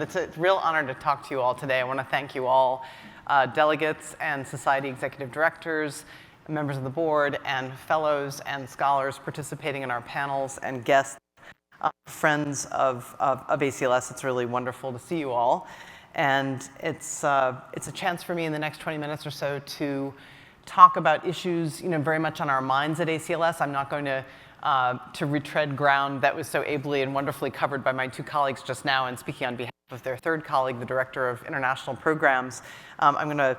It's a real honor to talk to you all today. I want to thank you all, delegates and society executive directors, members of the board, and fellows and scholars participating in our panels, and guests, friends of ACLS. It's really wonderful to see you all. And it's a chance for me in the next 20 minutes or so to talk about issues, very much on our minds at ACLS. I'm not going to retread ground that was so ably and wonderfully covered by my two colleagues just now, and speaking on behalf of their third colleague, the Director of International Programs. I'm going to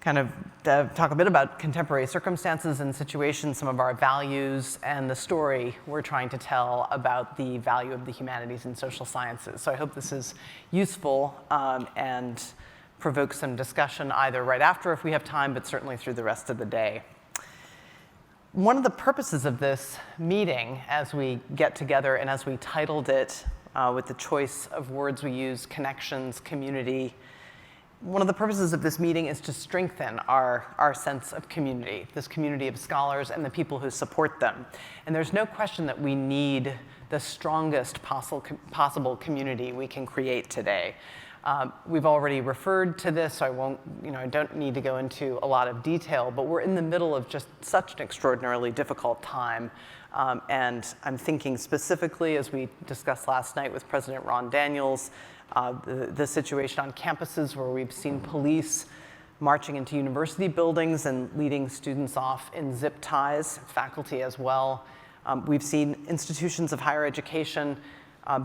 kind of talk a bit about contemporary circumstances and situations, some of our values, and the story we're trying to tell about the value of the humanities and social sciences. So I hope this is useful and provokes some discussion either right after if we have time, but certainly through the rest of the day. One of the purposes of this meeting, as we get together and as we titled it with the choice of words we use, connections, community, one of the purposes of this meeting is to strengthen our sense of community, this community of scholars and the people who support them. And there's no question that we need the strongest possible community we can create today. We've already referred to this, so I don't need to go into a lot of detail, but we're in the middle of just such an extraordinarily difficult time. And I'm thinking specifically, as we discussed last night with President Ron Daniels, the situation on campuses where we've seen police marching into university buildings and leading students off in zip ties, faculty as well. We've seen institutions of higher education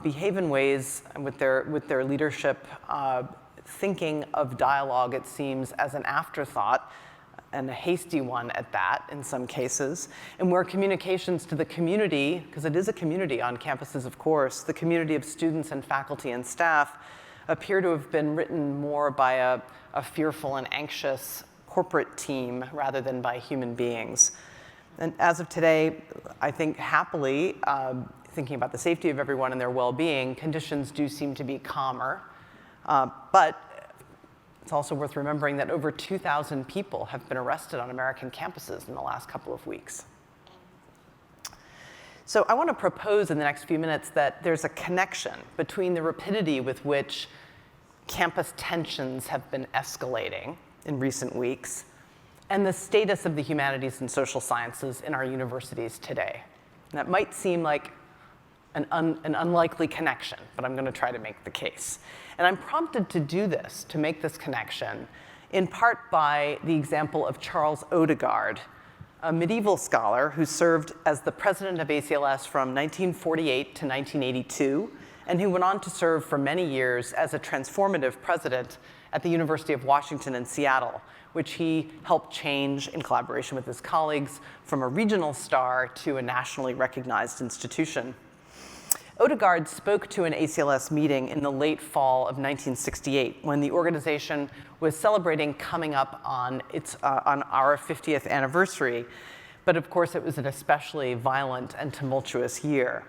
behave in ways with their leadership thinking of dialogue, it seems, as an afterthought, and a hasty one at that in some cases, and where communications to the community, because it is a community on campuses, of course, the community of students and faculty and staff appear to have been written more by a fearful and anxious corporate team rather than by human beings. And as of today, I think happily, thinking about the safety of everyone and their well-being, conditions do seem to be calmer. But it's also worth remembering that over 2,000 people have been arrested on American campuses in the last couple of weeks. So I want to propose in the next few minutes that there's a connection between the rapidity with which campus tensions have been escalating in recent weeks and the status of the humanities and social sciences in our universities today. And that might seem like an unlikely connection, but I'm going to try to make the case. And I'm prompted to do this, to make this connection, in part by the example of Charles Odegaard, a medieval scholar who served as the president of ACLS from 1948 to 1982, and who went on to serve for many years as a transformative president at the University of Washington in Seattle, which he helped change in collaboration with his colleagues from a regional star to a nationally recognized institution. Odegaard spoke to an ACLS meeting in the late fall of 1968 when the organization was celebrating coming up on our 50th anniversary. But of course, it was an especially violent and tumultuous year.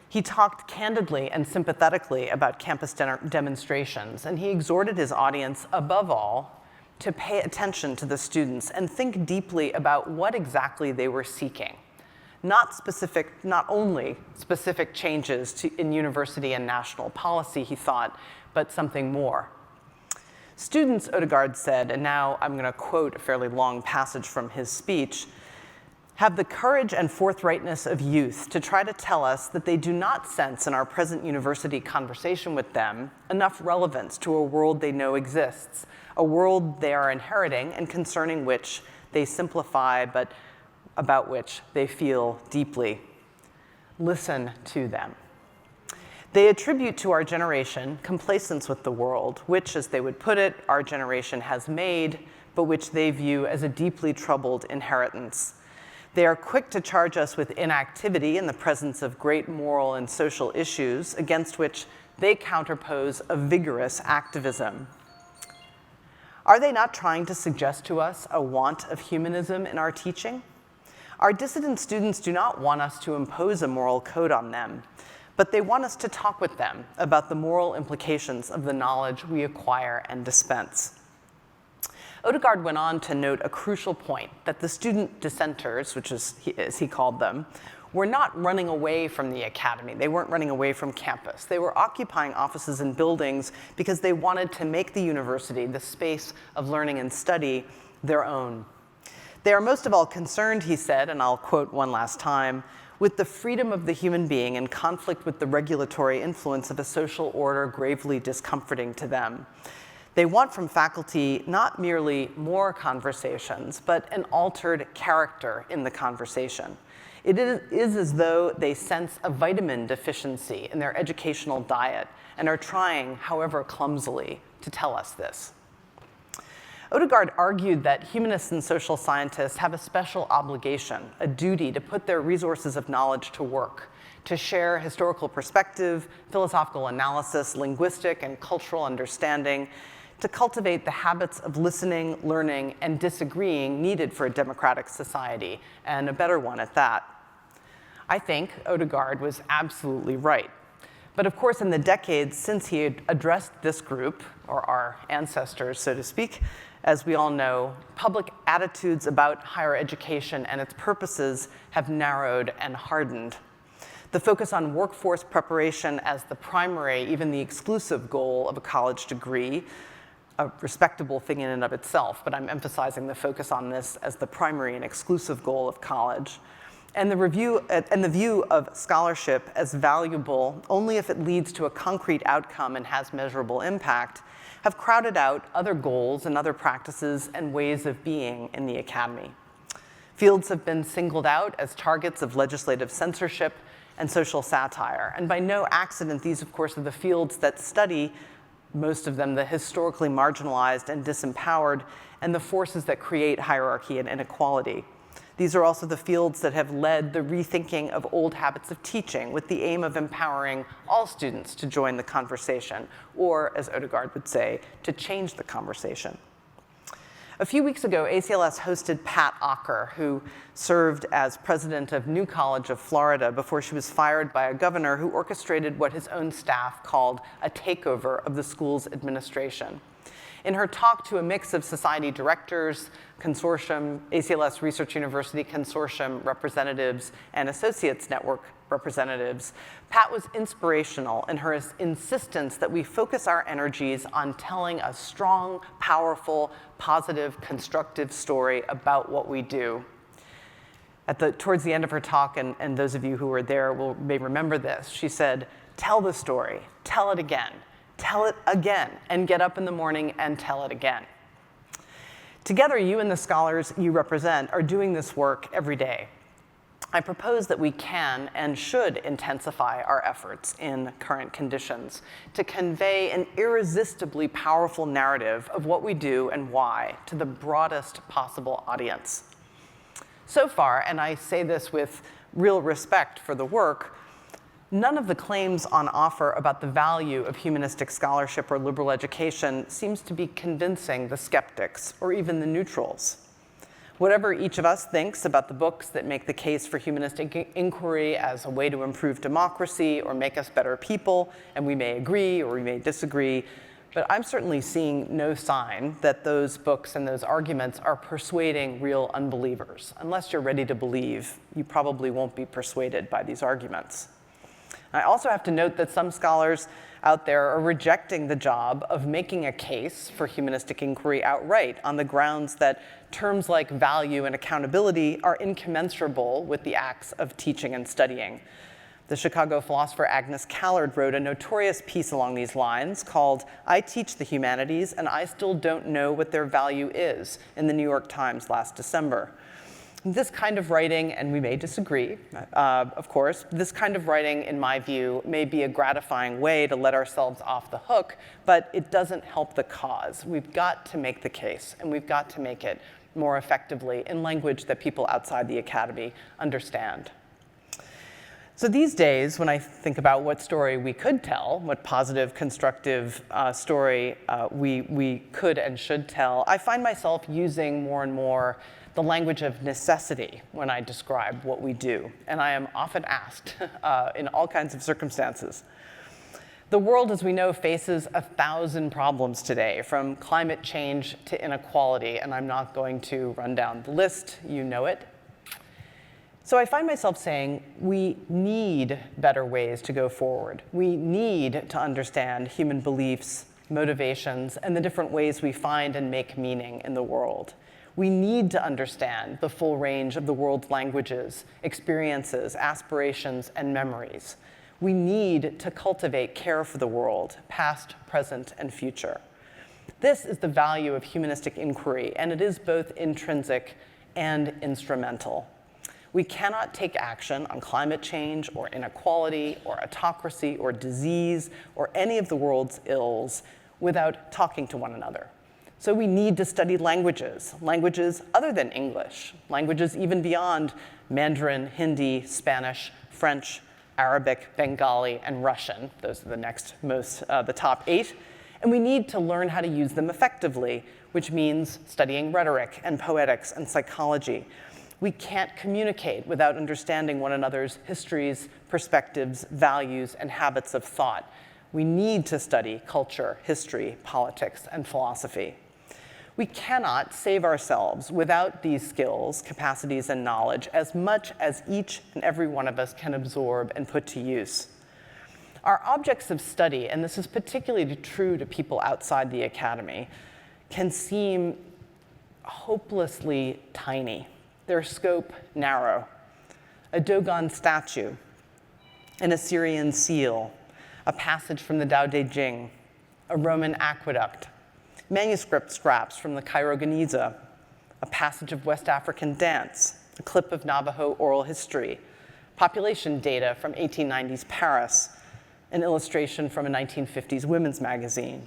He talked candidly and sympathetically about campus demonstrations, and he exhorted his audience, above all, to pay attention to the students and think deeply about what exactly they were seeking. Not only specific changes in university and national policy, he thought, but something more. Students, Odegaard said, and now I'm going to quote a fairly long passage from his speech, have the courage and forthrightness of youth to try to tell us that they do not sense in our present university conversation with them enough relevance to a world they know exists, a world they are inheriting and concerning which they simplify, but about which they feel deeply. Listen to them. They attribute to our generation complacence with the world, which, as they would put it, our generation has made, but which they view as a deeply troubled inheritance. They are quick to charge us with inactivity in the presence of great moral and social issues against which they counterpose a vigorous activism. Are they not trying to suggest to us a want of humanism in our teaching? Our dissident students do not want us to impose a moral code on them, but they want us to talk with them about the moral implications of the knowledge we acquire and dispense. Odegaard went on to note a crucial point, that the student dissenters, which is, as he called them, were not running away from the academy. They weren't running away from campus. They were occupying offices and buildings because they wanted to make the university, the space of learning and study, their own. They are most of all concerned, he said, and I'll quote one last time, with the freedom of the human being in conflict with the regulatory influence of a social order gravely discomforting to them. They want from faculty not merely more conversations, but an altered character in the conversation. It is as though they sense a vitamin deficiency in their educational diet and are trying, however clumsily, to tell us this. Odegaard argued that humanists and social scientists have a special obligation, a duty to put their resources of knowledge to work, to share historical perspective, philosophical analysis, linguistic and cultural understanding, to cultivate the habits of listening, learning, and disagreeing needed for a democratic society, and a better one at that. I think Odegaard was absolutely right. But of course, in the decades since he had addressed this group, or our ancestors, so to speak, as we all know, public attitudes about higher education and its purposes have narrowed and hardened. The focus on workforce preparation as the primary, even the exclusive goal of a college degree, a respectable thing in and of itself, but I'm emphasizing the focus on this as the primary and exclusive goal of college, and the view of scholarship as valuable only if it leads to a concrete outcome and has measurable impact, have crowded out other goals and other practices and ways of being in the academy. Fields have been singled out as targets of legislative censorship and social satire, and by no accident, these, of course, are the fields that study, most of them, the historically marginalized and disempowered, and the forces that create hierarchy and inequality. These are also the fields that have led the rethinking of old habits of teaching with the aim of empowering all students to join the conversation, or, as Odegaard would say, to change the conversation. A few weeks ago, ACLS hosted Pat Ocker, who served as president of New College of Florida before she was fired by a governor who orchestrated what his own staff called a takeover of the school's administration. In her talk to a mix of society directors, consortium, ACLS Research University Consortium representatives, and Associates Network representatives, Pat was inspirational in her insistence that we focus our energies on telling a strong, powerful, positive, constructive story about what we do. Towards the end of her talk, and those of you who were there may remember this, she said, "Tell the story, tell it again and get up in the morning and tell it again." Together, you and the scholars you represent are doing this work every day. I propose that we can and should intensify our efforts in current conditions to convey an irresistibly powerful narrative of what we do and why to the broadest possible audience. So far, and I say this with real respect for the work, none of the claims on offer about the value of humanistic scholarship or liberal education seems to be convincing the skeptics or even the neutrals. Whatever each of us thinks about the books that make the case for humanistic inquiry as a way to improve democracy or make us better people, and we may agree or we may disagree, but I'm certainly seeing no sign that those books and those arguments are persuading real unbelievers. Unless you're ready to believe, you probably won't be persuaded by these arguments. I also have to note that some scholars out there are rejecting the job of making a case for humanistic inquiry outright on the grounds that terms like value and accountability are incommensurable with the acts of teaching and studying. The Chicago philosopher Agnes Callard wrote a notorious piece along these lines called "I Teach the Humanities and I Still Don't Know What Their Value Is" in the New York Times last December. This kind of writing, and we may disagree, of course, this kind of writing, in my view, may be a gratifying way to let ourselves off the hook, but it doesn't help the cause. We've got to make the case, and we've got to make it more effectively in language that people outside the academy understand. So these days, when I think about what story we could tell, what positive, constructive story we could and should tell, I find myself using more and more the language of necessity when I describe what we do. And I am often asked in all kinds of circumstances. The world, as we know, faces 1,000 problems today, from climate change to inequality, and I'm not going to run down the list, you know it. So I find myself saying we need better ways to go forward. We need to understand human beliefs, motivations, and the different ways we find and make meaning in the world. We need to understand the full range of the world's languages, experiences, aspirations, and memories. We need to cultivate care for the world, past, present, and future. This is the value of humanistic inquiry, and it is both intrinsic and instrumental. We cannot take action on climate change or inequality or autocracy or disease or any of the world's ills without talking to one another. So we need to study languages other than English, languages even beyond Mandarin, Hindi, Spanish, French, Arabic, Bengali, and Russian. Those are the top 8. And we need to learn how to use them effectively, which means studying rhetoric and poetics and psychology. We can't communicate without understanding one another's histories, perspectives, values, and habits of thought. We need to study culture, history, politics, and philosophy. We cannot save ourselves without these skills, capacities, and knowledge as much as each and every one of us can absorb and put to use. Our objects of study, and this is particularly true to people outside the academy, can seem hopelessly tiny. Their scope narrow. A Dogon statue, an Assyrian seal, a passage from the Tao Te Ching, a Roman aqueduct, manuscript scraps from the Cairo Geniza, a passage of West African dance, a clip of Navajo oral history, population data from 1890s Paris, an illustration from a 1950s women's magazine.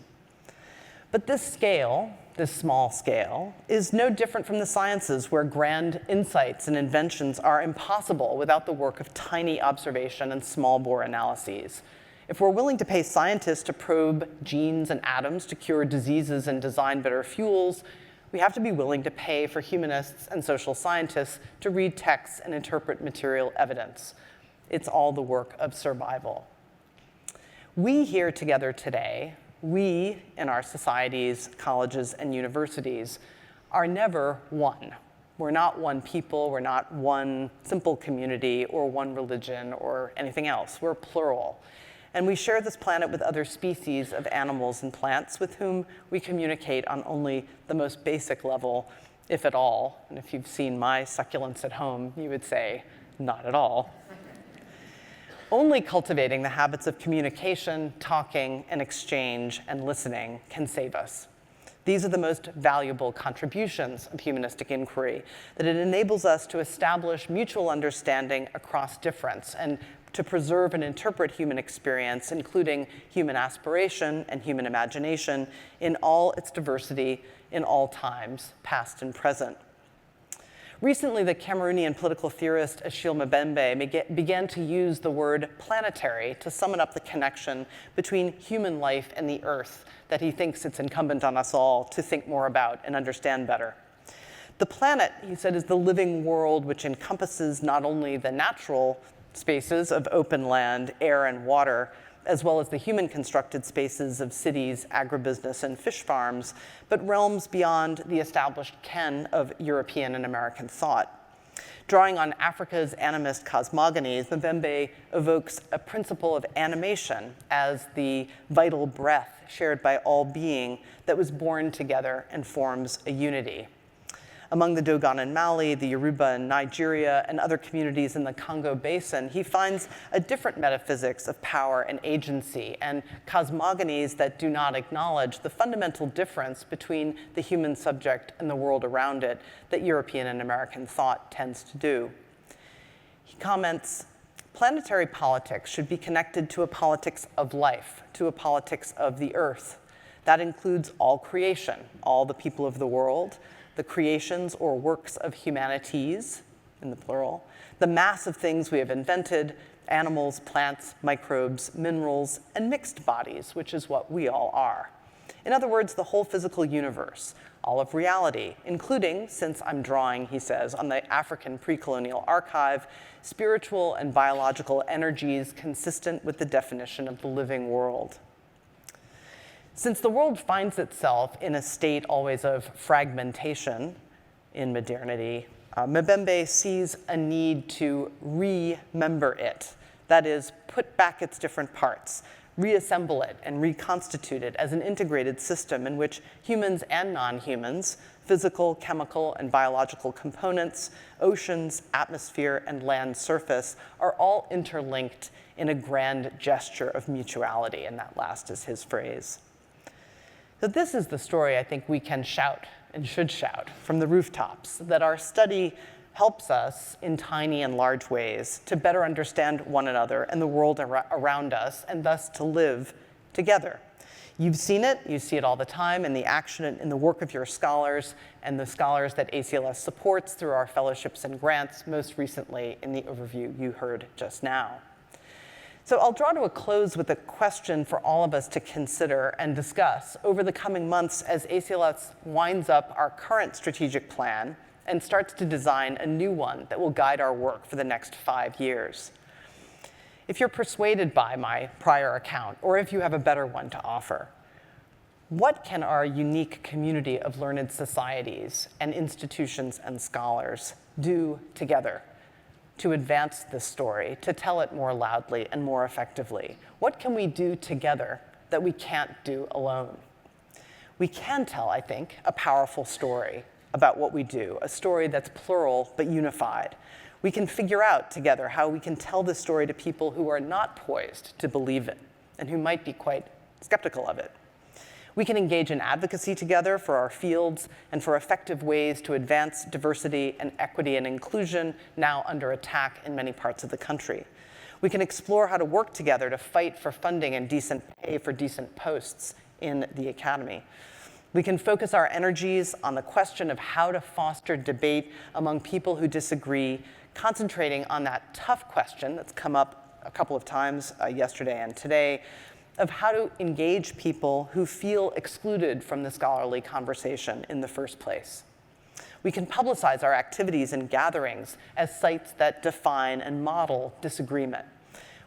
But this scale, this small scale, is no different from the sciences where grand insights and inventions are impossible without the work of tiny observation and small bore analyses. If we're willing to pay scientists to probe genes and atoms to cure diseases and design better fuels, we have to be willing to pay for humanists and social scientists to read texts and interpret material evidence. It's all the work of survival. We here together today, we in our societies, colleges, and universities are never one. We're not one people, we're not one simple community or one religion or anything else. We're plural. And we share this planet with other species of animals and plants with whom we communicate on only the most basic level, if at all. And if you've seen my succulents at home, you would say, not at all. Only cultivating the habits of communication, talking, and exchange, and listening can save us. These are the most valuable contributions of humanistic inquiry, that it enables us to establish mutual understanding across difference and to preserve and interpret human experience, including human aspiration and human imagination, in all its diversity, in all times, past and present. Recently, the Cameroonian political theorist Achille Mbembe began to use the word planetary to sum up the connection between human life and the Earth that he thinks it's incumbent on us all to think more about and understand better. The planet, he said, is the living world which encompasses not only the natural spaces of open land, air, and water, as well as the human-constructed spaces of cities, agribusiness, and fish farms, but realms beyond the established ken of European and American thought. Drawing on Africa's animist cosmogonies, Mbembe evokes a principle of animation as the vital breath shared by all being that was born together and forms a unity. Among the Dogon in Mali, the Yoruba in Nigeria, and other communities in the Congo Basin, he finds a different metaphysics of power and agency and cosmogonies that do not acknowledge the fundamental difference between the human subject and the world around it that European and American thought tends to do. He comments, planetary politics should be connected to a politics of life, to a politics of the earth. That includes all creation, all the people of the world, the creations or works of humanities, in the plural, the mass of things we have invented, animals, plants, microbes, minerals, and mixed bodies, which is what we all are. In other words, the whole physical universe, all of reality, including, since I'm drawing, he says, on the African pre-colonial archive, spiritual and biological energies consistent with the definition of the living world. Since the world finds itself in a state always of fragmentation in modernity, Mbembe sees a need to remember it, that is, put back its different parts, reassemble it and reconstitute it as an integrated system in which humans and non-humans, physical, chemical, and biological components, oceans, atmosphere, and land surface are all interlinked in a grand gesture of mutuality, and that last is his phrase. So this is the story I think we can shout and should shout from the rooftops, that our study helps us in tiny and large ways to better understand one another and the world around us, and thus to live together. You've seen it, you see it all the time in the action and in the work of your scholars and the scholars that ACLS supports through our fellowships and grants, most recently in the overview you heard just now. So I'll draw to a close with a question for all of us to consider and discuss over the coming months as ACLS winds up our current strategic plan and starts to design a new one that will guide our work for the next 5 years. If you're persuaded by my prior account, or if you have a better one to offer, what can our unique community of learned societies and institutions and scholars do together to advance this story, to tell it more loudly and more effectively? What can we do together that we can't do alone? We can tell, I think, a powerful story about what we do, a story that's plural but unified. We can figure out together how we can tell this story to people who are not poised to believe it and who might be quite skeptical of it. We can engage in advocacy together for our fields and for effective ways to advance diversity and equity and inclusion now under attack in many parts of the country. We can explore how to work together to fight for funding and decent pay for decent posts in the academy. We can focus our energies on the question of how to foster debate among people who disagree, concentrating on that tough question that's come up a couple of times yesterday and today, of how to engage people who feel excluded from the scholarly conversation in the first place. We can publicize our activities and gatherings as sites that define and model disagreement.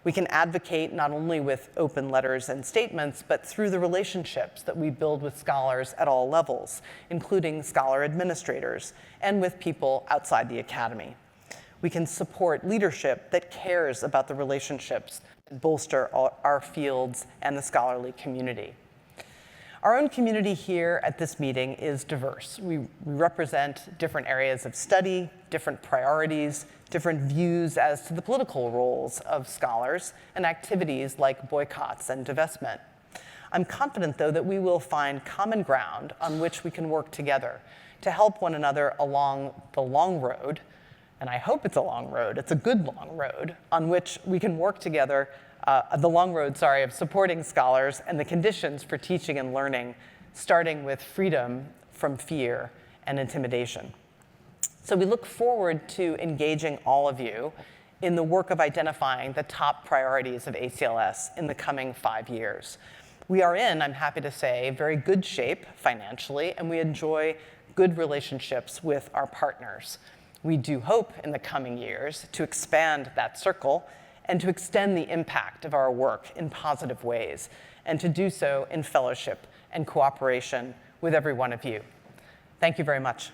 We can advocate not only with open letters and statements, but through the relationships that we build with scholars at all levels, including scholar administrators and with people outside the academy. We can support leadership that cares about the relationships that bolster our fields and the scholarly community. Our own community here at this meeting is diverse. We represent different areas of study, different priorities, different views as to the political roles of scholars, and activities like boycotts and divestment. I'm confident, though, that we will find common ground on which we can work together to help one another along the long road, and I hope it's a long road, it's a good long road, on which we can work together, the long road, of supporting scholars and the conditions for teaching and learning, starting with freedom from fear and intimidation. So we look forward to engaging all of you in the work of identifying the top priorities of ACLS in the coming 5 years. We are in, I'm happy to say, very good shape financially, and we enjoy good relationships with our partners. We do hope in the coming years to expand that circle and to extend the impact of our work in positive ways, and to do so in fellowship and cooperation with every one of you. Thank you very much.